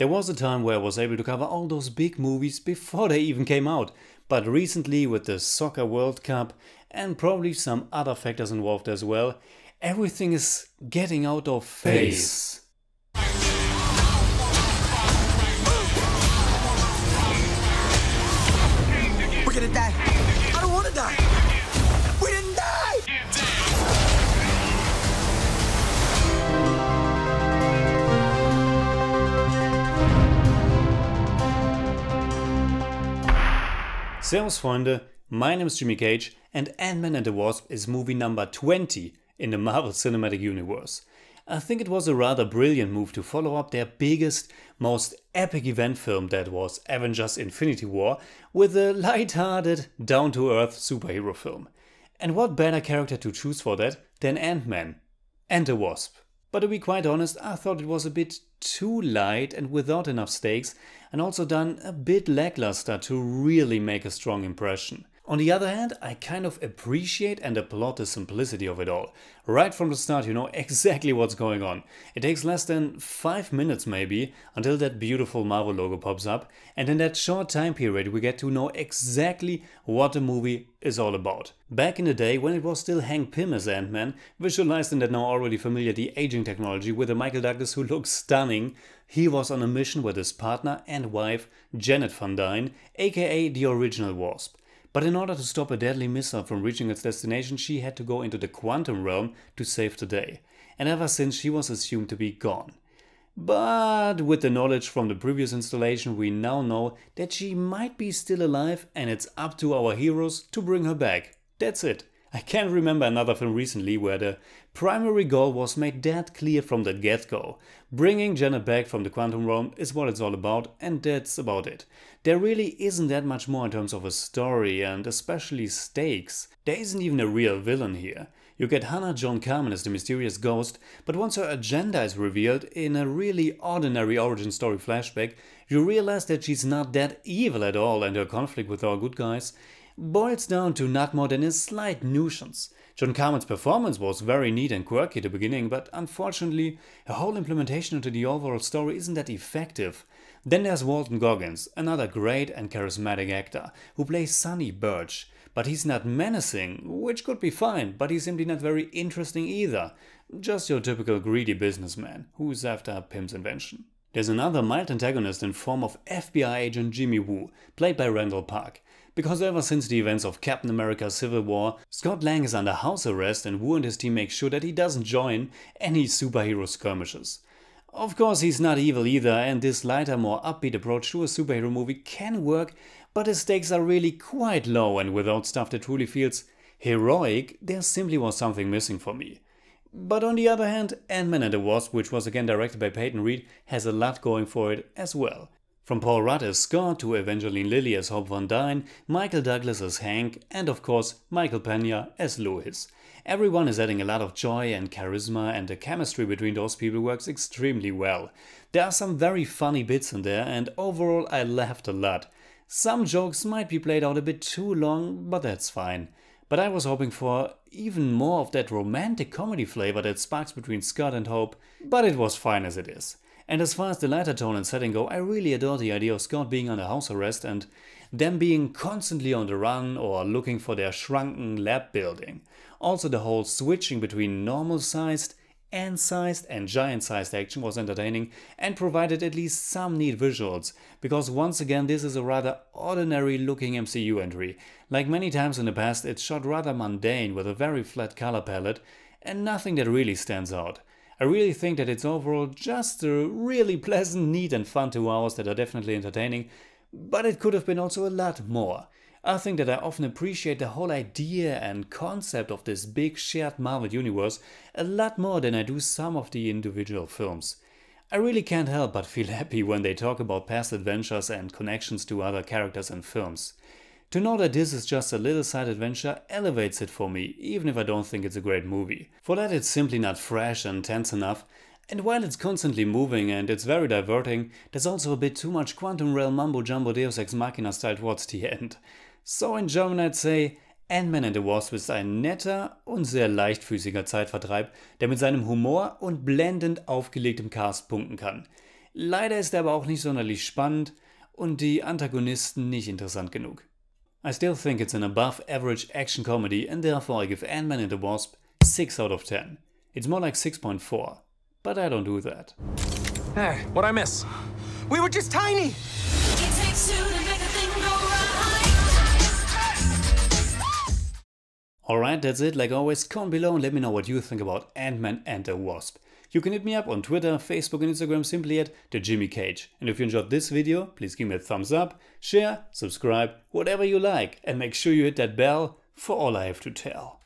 There was a time where I was able to cover all those big movies before they even came out, but recently with the Soccer World Cup and probably some other factors involved as well, everything is getting out of phase. We're gonna die. I don't wanna die. We didn't die! Servus Freunde, my name is Jimmy Cage and Ant-Man and the Wasp is movie number 20 in the Marvel Cinematic Universe. I think it was a rather brilliant move to follow up their biggest, most epic event film that was Avengers Infinity War with a light-hearted, down-to-earth superhero film. And what better character to choose for that than Ant-Man and the Wasp. But to be quite honest, I thought it was a bit too light and without enough stakes, and also done a bit lackluster to really make a strong impression. On the other hand, I kind of appreciate and applaud the simplicity of it all. Right from the start you know exactly what's going on. It takes less than 5 minutes maybe until that beautiful Marvel logo pops up, and in that short time period we get to know exactly what the movie is all about. Back in the day when it was still Hank Pym as Ant-Man, visualized in that now already familiar de-aging technology with a Michael Douglas who looks stunning, he was on a mission with his partner and wife Janet Van Dyne, aka the original Wasp. But in order to stop a deadly missile from reaching its destination, she had to go into the quantum realm to save the day. And ever since she was assumed to be gone. But with the knowledge from the previous installation, we now know that she might be still alive and it's up to our heroes to bring her back. That's it. I can't remember another film recently where the primary goal was made dead clear from the get-go. Bringing Janet back from the quantum realm is what it's all about, and that's about it. There really isn't that much more in terms of a story and especially stakes. There isn't even a real villain here. You get Hannah John Carmen as the mysterious ghost, but once her agenda is revealed in a really ordinary origin story flashback, you realize that she's not that evil at all, and her conflict with our good guys boils down to not more than a slight nuisance. John Carmen's performance was very neat and quirky at the beginning, but unfortunately her whole implementation into the overall story isn't that effective. Then there's Walton Goggins, another great and charismatic actor, who plays Sonny Birch. But he's not menacing, which could be fine, but he's simply not very interesting either. Just your typical greedy businessman, who's after Pym's invention. There's another mild antagonist in form of FBI agent Jimmy Woo, played by Randall Park. Because ever since the events of Captain America Civil War, Scott Lang is under house arrest and Woo and his team make sure that he doesn't join any superhero skirmishes. Of course he's not evil either, and this lighter, more upbeat approach to a superhero movie can work, but the stakes are really quite low, and without stuff that truly feels heroic, there simply was something missing for me. But on the other hand, Ant-Man and the Wasp, which was again directed by Peyton, has a lot going for it as well. From Paul Rudd as Scott to Evangeline Lilly as Hope Van Dyne, Michael Douglas as Hank, and of course Michael Pena as Lois. Everyone is adding a lot of joy and charisma, and the chemistry between those people works extremely well. There are some very funny bits in there, and overall I laughed a lot. Some jokes might be played out a bit too long, but that's fine. But I was hoping for even more of that romantic comedy flavor that sparks between Scott and Hope, but it was fine as it is. And as far as the lighter tone and setting go, I really adore the idea of Scott being under house arrest and them being constantly on the run or looking for their shrunken lab building. Also the whole switching between normal-sized, ant-sized and giant-sized action was entertaining and provided at least some neat visuals, because once again this is a rather ordinary looking MCU entry. Like many times in the past, it's shot rather mundane with a very flat color palette and nothing that really stands out. I really think that it's overall just a really pleasant, neat and fun 2 hours that are definitely entertaining, but it could have been also a lot more. I think that I often appreciate the whole idea and concept of this big shared Marvel universe a lot more than I do some of the individual films. I really can't help but feel happy when they talk about past adventures and connections to other characters and films. To know that this is just a little side adventure elevates it for me, even if I don't think it's a great movie. For that it's simply not fresh and tense enough, and while it's constantly moving and it's very diverting, there's also a bit too much quantum realm mumbo jumbo Deus Ex Machina style towards the end. So in German I'd say, Ant-Man and the Wasp ist ein netter und sehr leichtfüßiger Zeitvertreib, der mit seinem Humor und blendend aufgelegtem Cast punkten kann. Leider ist er aber auch nicht sonderlich spannend und die Antagonisten nicht interessant genug. I still think it's an above average action comedy and therefore I give Ant-Man and the Wasp 6 out of 10. It's more like 6.4, but I don't do that. Hey, what'd I miss? We were just tiny. It takes two to make a thing go right. Alright, that's it. Like always, comment below and let me know what you think about Ant-Man and the Wasp. You can hit me up on Twitter, Facebook and Instagram simply at TheJimmyCage. And if you enjoyed this video, please give me a thumbs up, share, subscribe, whatever you like, and make sure you hit that bell for all I have to tell.